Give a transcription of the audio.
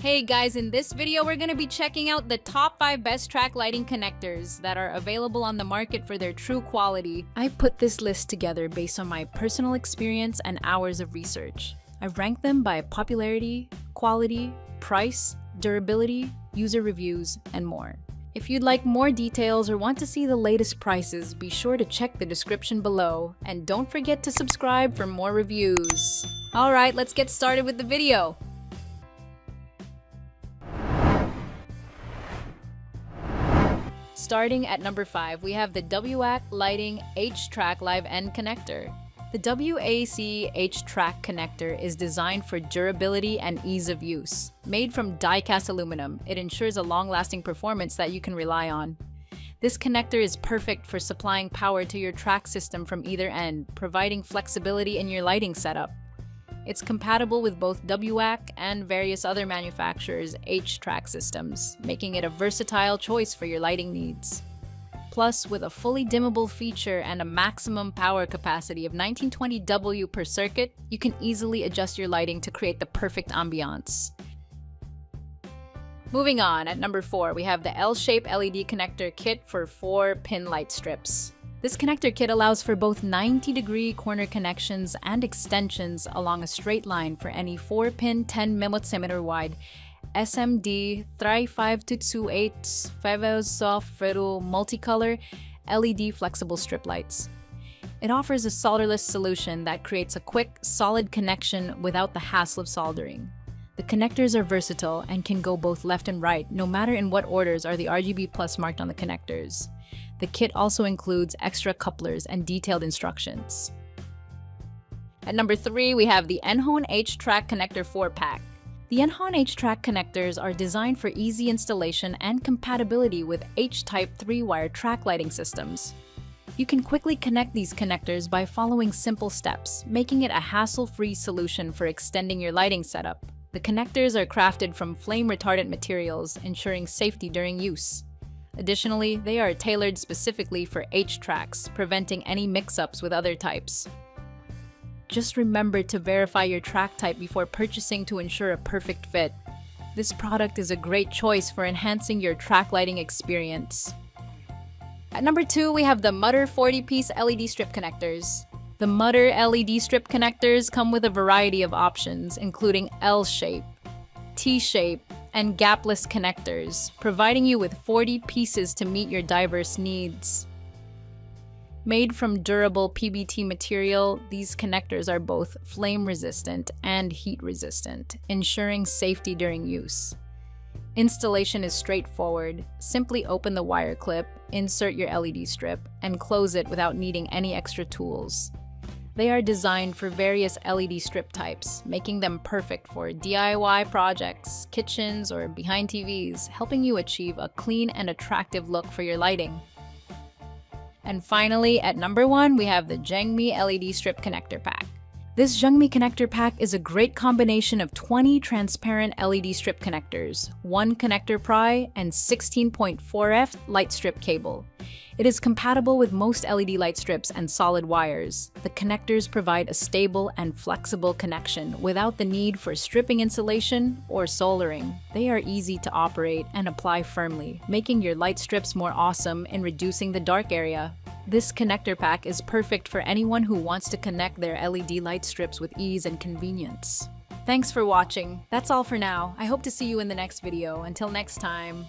Hey guys, in this video we're going to be checking out the top 5 best track lighting connectors that are available on the market for their true quality. I put this list together based on my personal experience and hours of research. I've ranked them by popularity, quality, price, durability, user reviews, and more. If you'd like more details or want to see the latest prices, be sure to check the description below, and don't forget to subscribe for more reviews. Alright, let's get started with the video. Starting at number 5, we have the WAC Lighting H-Track Live End Connector. The WAC H-Track connector is designed for durability and ease of use. Made from die-cast aluminum, it ensures a long-lasting performance that you can rely on. This connector is perfect for supplying power to your track system from either end, providing flexibility in your lighting setup. It's compatible with both WAC and various other manufacturers' H-Track systems, making it a versatile choice for your lighting needs. Plus, with a fully dimmable feature and a maximum power capacity of 1920 W per circuit, you can easily adjust your lighting to create the perfect ambiance. Moving on, at number 4, we have the L-shape LED connector kit for 4-pin light strips. This connector kit allows for both 90-degree corner connections and extensions along a straight line for any 4-pin 10mm wide SMD 3528 soft multicolor LED flexible strip lights. It offers a solderless solution that creates a quick, solid connection without the hassle of soldering. The connectors are versatile and can go both left and right, no matter in what orders are the RGB plus marked on the connectors. The kit also includes extra couplers and detailed instructions. At number 3, we have the Enhon H-Track Connector 4-Pack. The Enhon H-Track connectors are designed for easy installation and compatibility with H-type 3-wire track lighting systems. You can quickly connect these connectors by following simple steps, making it a hassle-free solution for extending your lighting setup. The connectors are crafted from flame-retardant materials, ensuring safety during use. Additionally, they are tailored specifically for H-Tracks, preventing any mix-ups with other types. Just remember to verify your track type before purchasing to ensure a perfect fit. This product is a great choice for enhancing your track lighting experience. At number 2, we have the Mutter 40-piece LED strip connectors. The Mutter LED strip connectors come with a variety of options, including L-shape, T-shape, and gapless connectors, providing you with 40 pieces to meet your diverse needs. Made from durable PBT material, these connectors are both flame-resistant and heat-resistant, ensuring safety during use. Installation is straightforward. Simply open the wire clip, insert your LED strip, and close it without needing any extra tools. They are designed for various LED strip types, making them perfect for DIY projects, kitchens, or behind TVs, helping you achieve a clean and attractive look for your lighting. And finally, at number 1, we have the Zhengmy LED Strip Connector Pack. This Zhengmy connector pack is a great combination of 20 transparent LED strip connectors, 1 connector pry, and 16.4F light strip cable. It is compatible with most LED light strips and solid wires. The connectors provide a stable and flexible connection without the need for stripping insulation or soldering. They are easy to operate and apply firmly, making your light strips more awesome in reducing the dark area. This connector pack is perfect for anyone who wants to connect their LED light strips with ease and convenience. Thanks for watching. That's all for now. I hope to see you in the next video. Until next time.